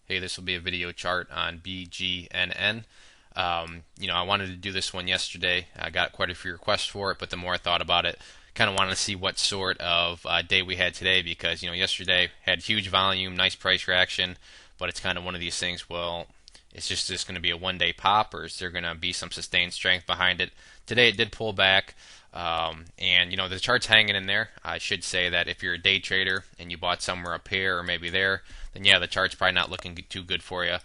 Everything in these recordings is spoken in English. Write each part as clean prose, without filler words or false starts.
Hey, this will be a video chart on BGNN. I wanted to do this one yesterday. I got quite a few requests for it, but the more I thought about it, kind of wanted to see what sort of day we had today because, yesterday had huge volume, nice price reaction, but it's kind of one of these things, well, it's just going to be a one-day pop, or is there going to be some sustained strength behind it? Today it did pull back, and the chart's hanging in there. I should say that if you're a day trader and you bought somewhere up here or maybe there, then yeah, the chart's probably not looking too good for you.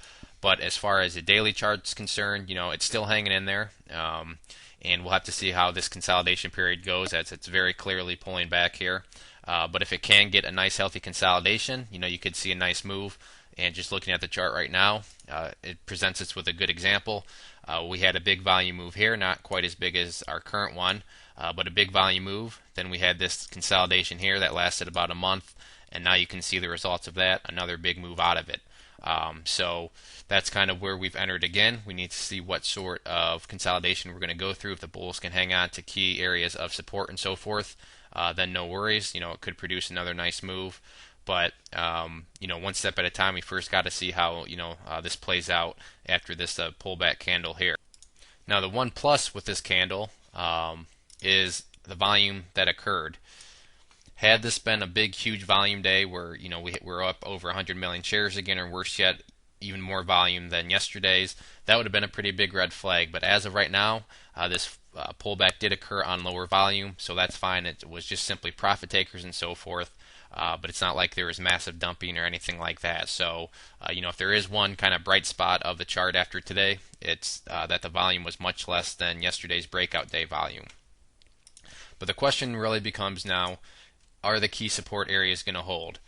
But as far as the daily chart's concerned, it's still hanging in there. And we'll have to see how this consolidation period goes, as it's very clearly pulling back here. But if it can get a nice healthy consolidation, you could see a nice move. And just looking at the chart right now, it presents us with a good example. We had a big volume move here, not quite as big as our current one, but a big volume move. Then we had this consolidation here that lasted about a month, and now you can see the results of that, another big move out of it. So that's kind of where we've entered again. We need to see what sort of consolidation we're going to go through. If the bulls can hang on to key areas of support and so forth, then no worries. It could produce another nice move. But one step at a time. We first got to see how this plays out after this pullback candle here. Now the one plus with this candle is the volume that occurred. Had this been a big, huge volume day where we're up over 100 million shares again, or worse yet, even more volume than yesterday's, that would have been a pretty big red flag. But as of right now, this pullback did occur on lower volume, so that's fine. It was just simply profit takers and so forth. But it's not like there was massive dumping or anything like that. So, if there is one kind of bright spot of the chart after today, it's that the volume was much less than yesterday's breakout day volume. But the question really becomes now, are the key support areas going to hold?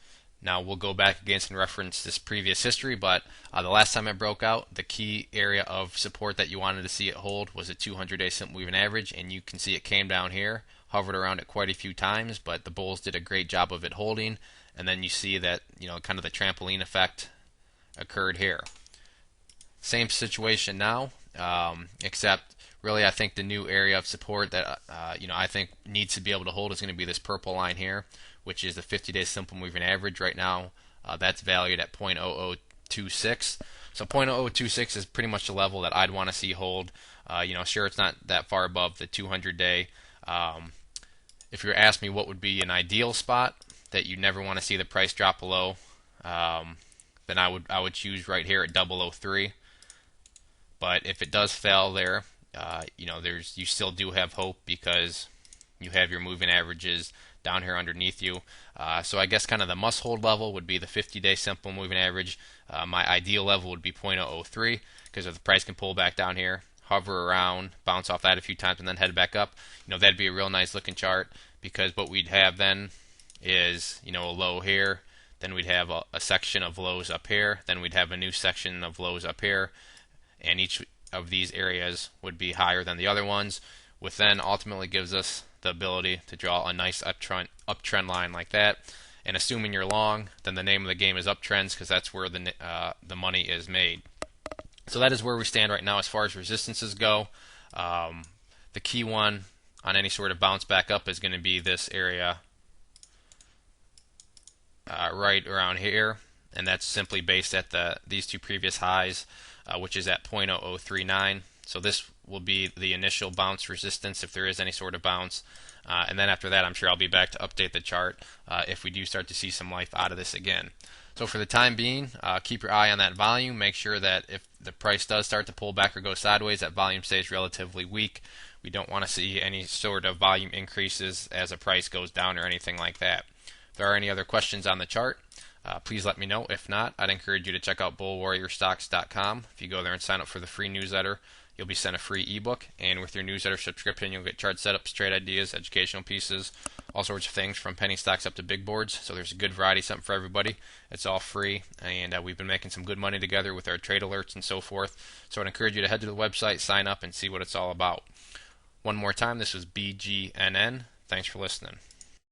Now, we'll go back against and reference this previous history, but the last time it broke out, the key area of support that you wanted to see it hold was a 200-day simple moving average, and you can see it came down here, hovered around it quite a few times, but the bulls did a great job of it holding, and then you see that, kind of the trampoline effect occurred here. Same situation now, except really I think the new area of support that I think needs to be able to hold is going to be this purple line here, which is the 50-day simple moving average. Right now, that's valued at 0.0026. So 0.0026 is pretty much the level that I'd want to see hold. Sure, it's not that far above the 200-day. If you were asked me what would be an ideal spot that you never want to see the price drop below, then I would choose right here at 003. But if it does fail there, you still do have hope because you have your moving averages down here underneath you. So I guess kind of the must-hold level would be the 50-day simple moving average. My ideal level would be 0.003 because if the price can pull back down here, hover around, bounce off that a few times, and then head back up, that'd be a real nice looking chart because what we'd have then is a low here, then we'd have a section of lows up here, then we'd have a new section of lows up here, and each of these areas would be higher than the other ones, which then ultimately gives us the ability to draw a nice uptrend line like that. And assuming you're long, then the name of the game is uptrends because that's where the money is made. So that is where we stand right now as far as resistances go. The key one on any sort of bounce back up is going to be this area right around here, and that's simply based at these two previous highs, which is at 0.0039. So this will be the initial bounce resistance if there is any sort of bounce. And then after that, I'm sure I'll be back to update the chart if we do start to see some life out of this again. So for the time being, keep your eye on that volume. Make sure that if the price does start to pull back or go sideways, that volume stays relatively weak. We don't want to see any sort of volume increases as a price goes down or anything like that. If there are any other questions on the chart, please let me know. If not, I'd encourage you to check out bullwarriorstocks.com. If you go there and sign up for the free newsletter, you'll be sent a free ebook, and with your newsletter subscription, you'll get chart setups, trade ideas, educational pieces, all sorts of things from penny stocks up to big boards. So there's a good variety, something for everybody. It's all free, and we've been making some good money together with our trade alerts and so forth. So I'd encourage you to head to the website, sign up, and see what it's all about. One more time, this was BGNN. Thanks for listening.